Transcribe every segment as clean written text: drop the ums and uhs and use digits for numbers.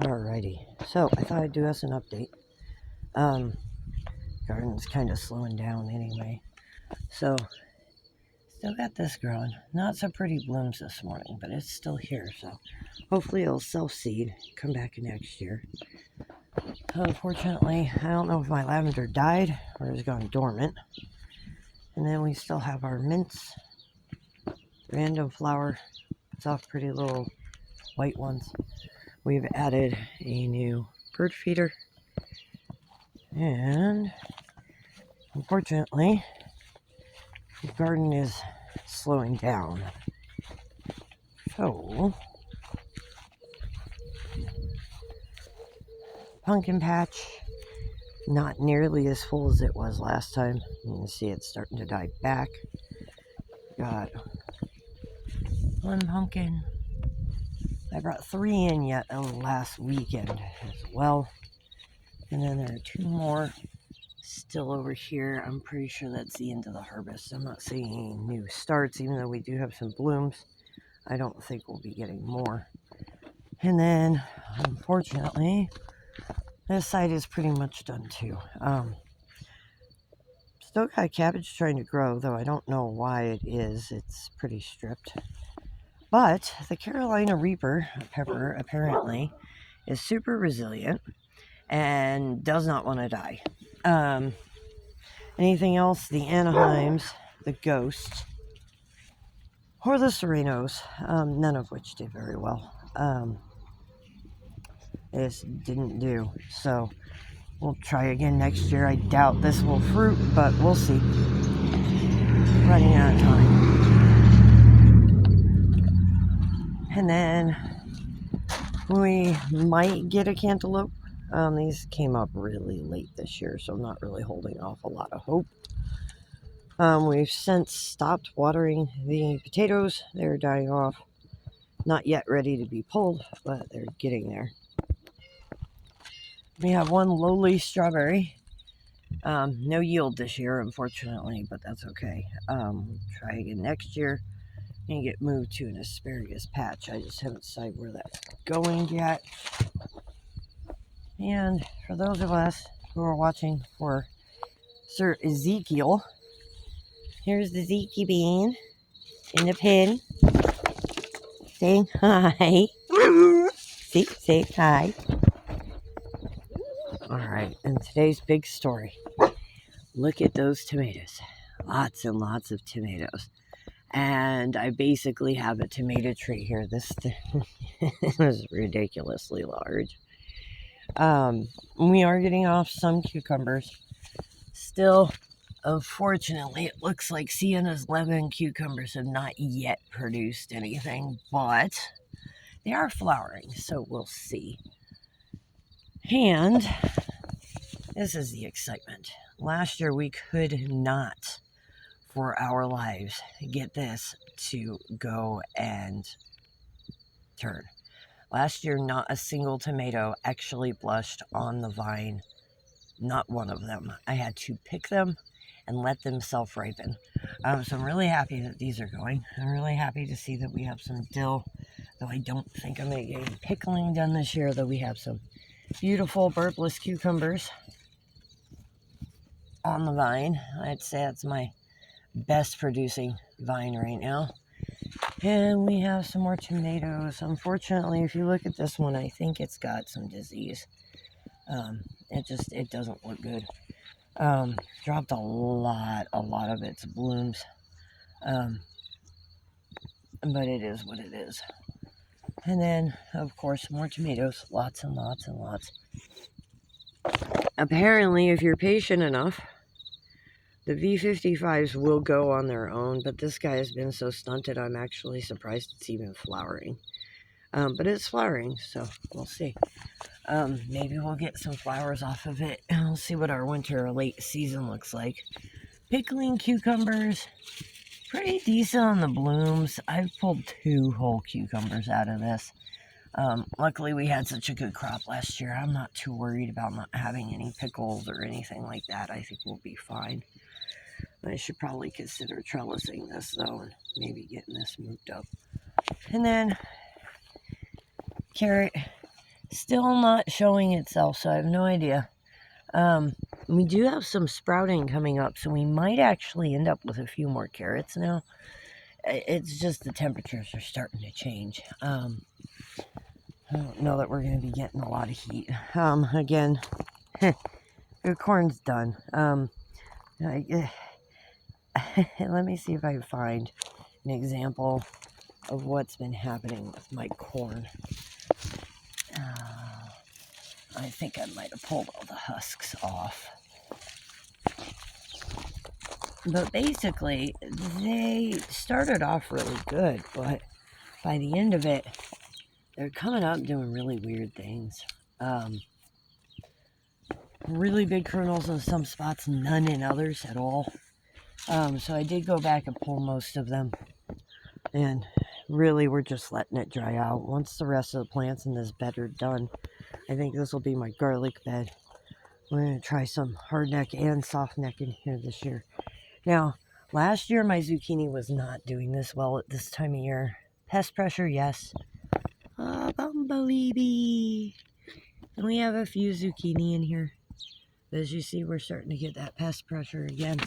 Alrighty, so I thought I'd do us an update. Garden's kind of slowing down anyway. So, still got this growing. Not so pretty blooms this morning, but it's still here. So, hopefully it'll self-seed, come back next year. Unfortunately, I don't know if my lavender died or has gone dormant. And then we still have our mints. Random flower. It's off pretty little white ones. We've added a new bird feeder. And unfortunately, the garden is slowing down. So, pumpkin patch, not nearly as full as it was last time. You can see it's starting to die back. Got one pumpkin. I brought 3 in yet last weekend as well. And then there are 2 more still over here. I'm pretty sure that's the end of the harvest. I'm not seeing any new starts, even though we do have some blooms. I don't think we'll be getting more. And then, unfortunately, this side is pretty much done too. Still got cabbage trying to grow, though I don't know why it is. It's pretty stripped. But the Carolina Reaper pepper apparently is super resilient and does not want to die. Anything else, the Anaheims, the Ghost, or the Serenos, none of which did very well. This didn't do. So we'll try again next year. I doubt this will fruit, but we'll see. Running out of time. And then we might get a cantaloupe. These came up really late this year, so I'm not really holding off a lot of hope. We've since stopped watering the potatoes. They're dying off. Not yet ready to be pulled, but they're getting there. We have one lowly strawberry. No yield this year, unfortunately, but that's okay. Try again next year and get moved to an asparagus patch. I just haven't decided where that's going yet. And for those of us who are watching for Sir Ezekiel, here's the Zeke bean in the pen saying hi. Say hi. Alright, and today's big story. Look at those tomatoes. Lots and lots of tomatoes. And I basically have a tomato tree here. This thing is ridiculously large. We are getting off some cucumbers. Still, unfortunately, it looks like Sienna's lemon cucumbers have not yet produced anything, but they are flowering, so we'll see. And this is the excitement. Last year, we could not, for our lives, get this to go and turn. Last year, not a single tomato actually blushed on the vine. Not one of them. I had to pick them and let them self-ripen. So I'm really happy that these are going. I'm really happy to see that we have some dill, though I don't think I'm going to get any pickling done this year, though we have some beautiful bulbous cucumbers on the vine. I'd say that's my best producing vine right now. And we have some more tomatoes. Unfortunately, if you look at this one, I think it's got some disease. It doesn't look good. Dropped a lot of its blooms. But it is what it is. And then, of course, more tomatoes. Lots and lots and lots. Apparently, if you're patient enough, the V55s will go on their own, but this guy has been so stunted, I'm actually surprised it's even flowering. But it's flowering, so we'll see. Maybe we'll get some flowers off of it, and we'll see what our winter or late season looks like. Pickling cucumbers, pretty decent on the blooms. I've pulled 2 whole cucumbers out of this. Luckily, we had such a good crop last year. I'm not too worried about not having any pickles or anything like that. I think we'll be fine. I should probably consider trellising this, though, and maybe getting this moved up. And then, carrot, Still not showing itself, so I have no idea. We do have some sprouting coming up, so we might actually end up with a few more carrots now. It's just the temperatures are starting to change. I don't know that we're going to be getting a lot of heat. Again, the corn's done. Let me see if I can find an example of what's been happening with my corn. I think I might have pulled all the husks off. But basically, they started off really good, but by the end of it, they're coming up doing really weird things. Really big kernels in some spots, none in others at all. So I did go back and pull most of them. And really, we're just letting it dry out. Once the rest of the plants in this bed are done, I think this will be my garlic bed. We're going to try some hardneck and softneck in here this year. Now, last year my zucchini was not doing this well at this time of year. Pest pressure, yes. Bumblebee bee. And we have a few zucchini in here. But as you see, we're starting to get that pest pressure again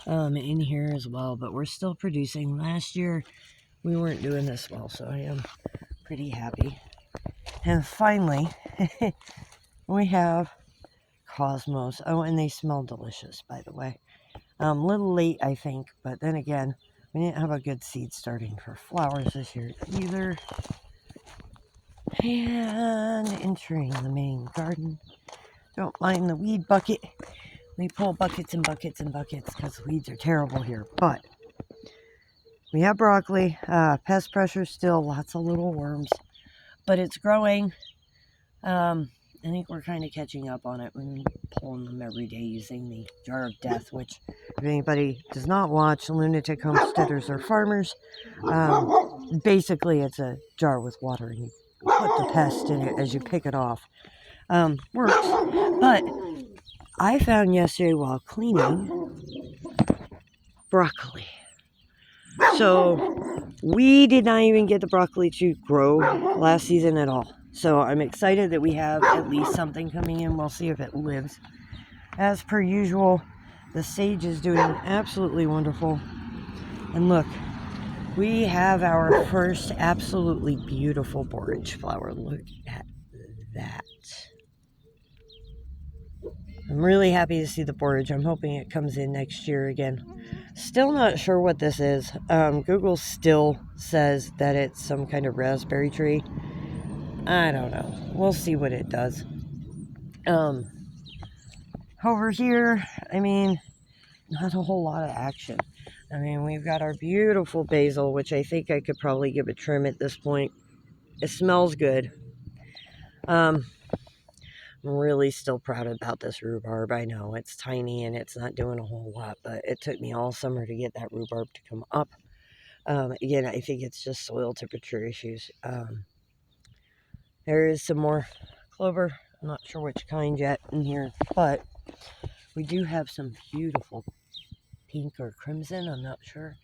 in here as well. But we're still producing. Last year, we weren't doing this well, so I am pretty happy. And finally, we have Cosmos. Oh, and they smell delicious, by the way. A little late, I think, but then again, we didn't have a good seed starting for flowers this year either. And entering the main garden. Don't mind the weed bucket. We pull buckets and buckets and buckets because weeds are terrible here. But we have broccoli. Pest pressure still, lots of little worms. But it's growing. I think we're kind of catching up on it. We're pulling them every day using the jar of death, which if anybody does not watch Lunatic Homesteaders or Farmers, basically it's a jar with water and you put the pest in it as you pick it off. Works. But I found yesterday while cleaning broccoli. So we did not even get the broccoli to grow last season at all. So I'm excited that we have at least something coming in. We'll see if it lives. As per usual, the sage is doing absolutely wonderful. And look, we have our first absolutely beautiful borage flower. Look at that. I'm really happy to see the borage. I'm hoping it comes in next year again. Still not sure what this is. Google still says that it's some kind of raspberry tree. I don't know. We'll see what it does. Over here, I mean, not a whole lot of action. I mean, we've got our beautiful basil, which I think I could probably give a trim at this point. It smells good. I'm really still proud about this rhubarb. I know it's tiny and it's not doing a whole lot, but it took me all summer to get that rhubarb to come up. Again, I think it's just soil temperature issues. There is some more clover. I'm not sure which kind yet in here, but we do have some beautiful pink or crimson, I'm not sure.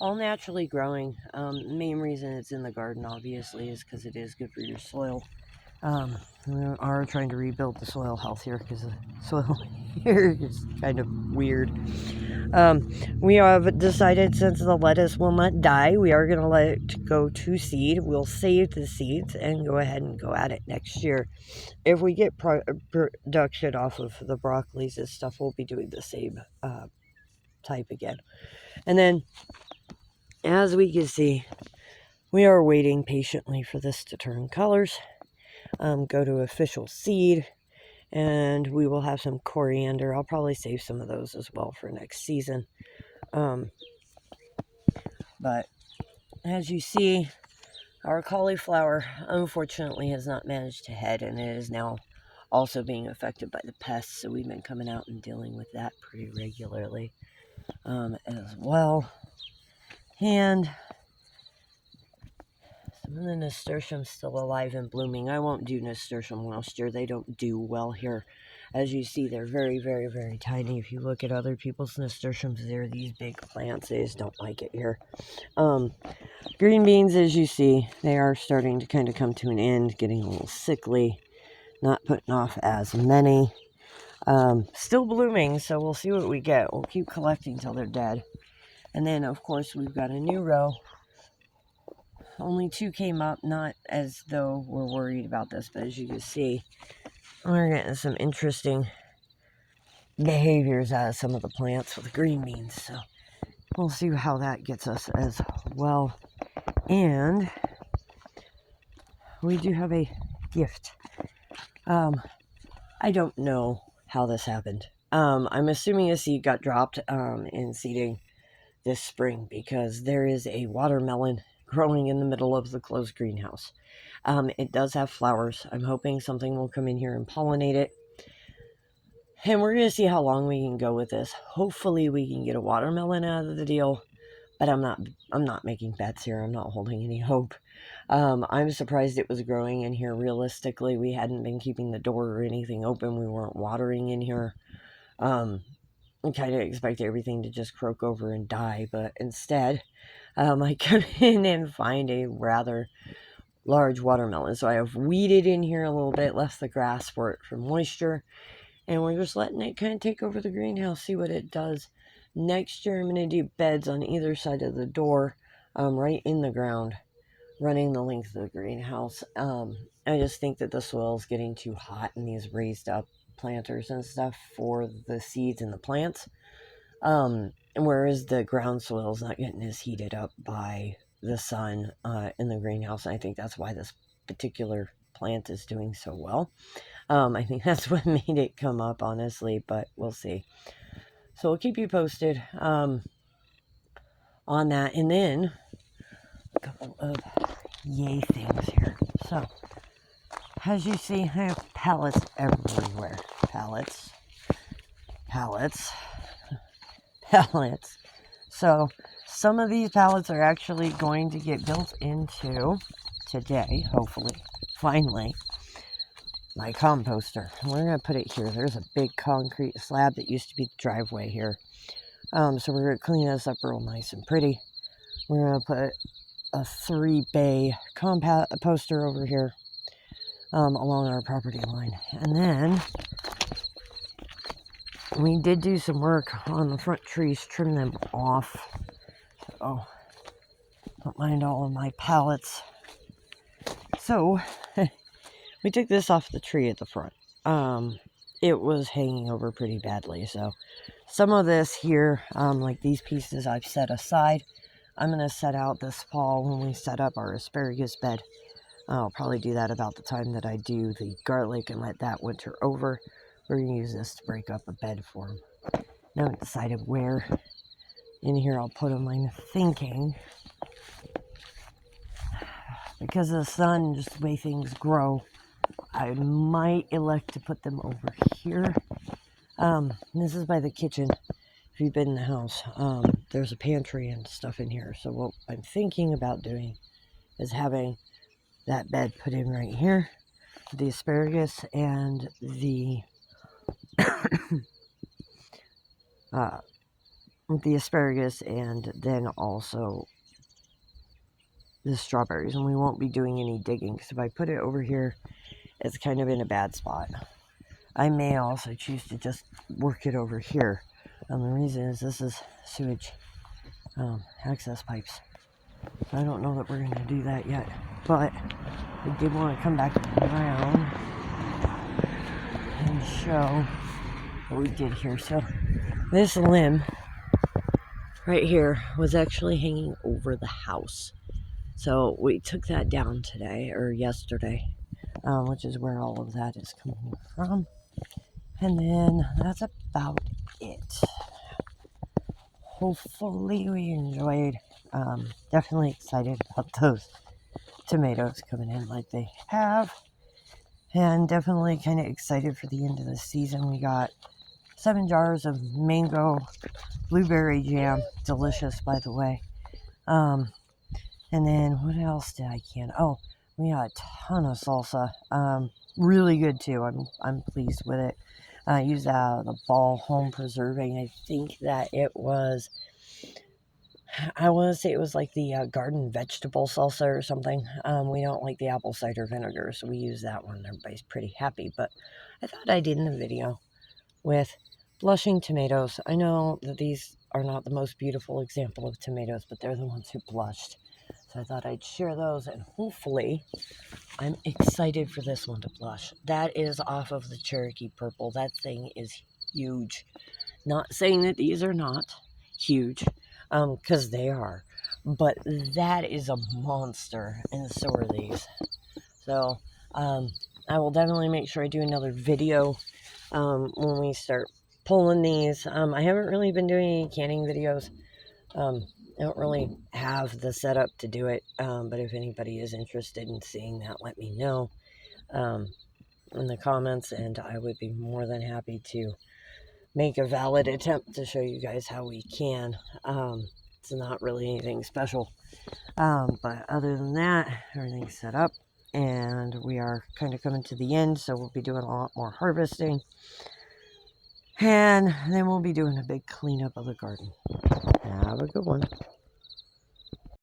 All naturally growing. The main reason it's in the garden, obviously, is because it is good for your soil. We are trying to rebuild the soil health here because the soil here is kind of weird. We have decided since the lettuce will not die, we are going to let it go to seed. We'll save the seeds and go ahead and go at it next year. If we get production off of the broccolis and stuff, we'll be doing the same type again. And then, as we can see, we are waiting patiently for this to turn colors. Go to official seed, and we will have some coriander. I'll probably save some of those as well for next season. But as you see, our cauliflower unfortunately has not managed to head, and it is now also being affected by the pests, so we've been coming out and dealing with that pretty regularly as well. And some of the nasturtiums still alive and blooming. I won't do nasturtium last year. They don't do well here. As you see, they're very, very, very tiny. If you look at other people's nasturtiums, they're these big plants. They just don't like it here. Green beans, as you see, they are starting to kind of come to an end, getting a little sickly. not putting off as many. Still blooming, so we'll see what we get. We'll keep collecting till they're dead. And then, of course, we've got a new row. Only 2 came up, not as though we're worried about this, but as you can see, we're getting some interesting behaviors out of some of the plants with green beans. So we'll see how that gets us as well. And we do have a gift. I don't know how this happened. I'm assuming a seed got dropped in seeding this spring, because there is a watermelon growing in the middle of the closed greenhouse. It does have flowers. I'm hoping something will come in here and pollinate it. And we're going to see how long we can go with this. Hopefully we can get a watermelon out of the deal, but I'm not making bets here. I'm not holding any hope. I'm surprised it was growing in here. Realistically, we hadn't been keeping the door or anything open. We weren't watering in here. I kind of expect everything to just croak over and die, but instead, I come in and find a rather large watermelon. So I have weeded in here a little bit, left the grass for moisture, and we're just letting it kind of take over the greenhouse, see what it does. Next year, I'm going to do beds on either side of the door, right in the ground, running the length of the greenhouse. I just think that the soil is getting too hot in these raised up planters and stuff for the seeds and the plants. Whereas the ground soil is not getting as heated up by the sun in the greenhouse. I think that's why this particular plant is doing so well. I think that's what made it come up, honestly, but we'll see. So we'll keep you posted on that. And then a couple of yay things here. So, as you see, I have pallets everywhere. Pallets. So, some of these pallets are actually going to get built into today, hopefully, finally, my composter. We're going to put it here. There's a big concrete slab that used to be the driveway here. So we're going to clean this up real nice and pretty. We're going to put a 3-bay composter over here along our property line. And then we did do some work on the front trees, trim them off. So don't mind all of my pallets. So we took this off the tree at the front. It was hanging over pretty badly. So some of this here, like these pieces, I've set aside. I'm going to set out this fall when we set up our asparagus bed. I'll probably do that about the time that I do the garlic and let that winter over. We're going to use this to break up a bed for them. Now I haven't decided where in here I'll put them. I'm thinking, because of the sun and just the way things grow, I might elect to put them over here. This is by the kitchen. If you've been in the house, there's a pantry and stuff in here. So what I'm thinking about doing is having that bed put in right here, the asparagus and the asparagus, and then also the strawberries. And we won't be doing any digging, because if I put it over here, it's kind of in a bad spot. I may also choose to just work it over here. The reason is this is sewage access pipes. So I don't know that we're going to do that yet. But we did want to come back around and show what we did here. So this limb right here was actually hanging over the house. So we took that down today, or yesterday, which is where all of that is coming from. And then that's about it. Hopefully we enjoyed. Definitely excited about those tomatoes coming in like they have. And definitely kind of excited for the end of the season. We got 7 jars of mango blueberry jam. Delicious, by the way. And then what else did I can? Oh, we got a ton of salsa. Really good too. I'm pleased with it. I used the Ball Home Preserving. I think that it was I want to say it was like the garden vegetable salsa or something. We don't like the apple cider vinegar, so we use that one. Everybody's pretty happy, but I thought I'd end the video with blushing tomatoes. I know that these are not the most beautiful example of tomatoes, but they're the ones who blushed. So I thought I'd share those, and hopefully I'm excited for this one to blush. That is off of the Cherokee Purple. That thing is huge. Not saying that these are not huge, because they are. But that is a monster, and so are these. So, I will definitely make sure I do another video when we start pulling these. I haven't really been doing any canning videos. I don't really have the setup to do it, but if anybody is interested in seeing that, let me know in the comments, and I would be more than happy to make a valid attempt to show you guys how we can. It's not really anything special, but other than that, everything's set up, and we are kind of coming to the end, so we'll be doing a lot more harvesting, and then we'll be doing a big cleanup of the garden. Have a good one.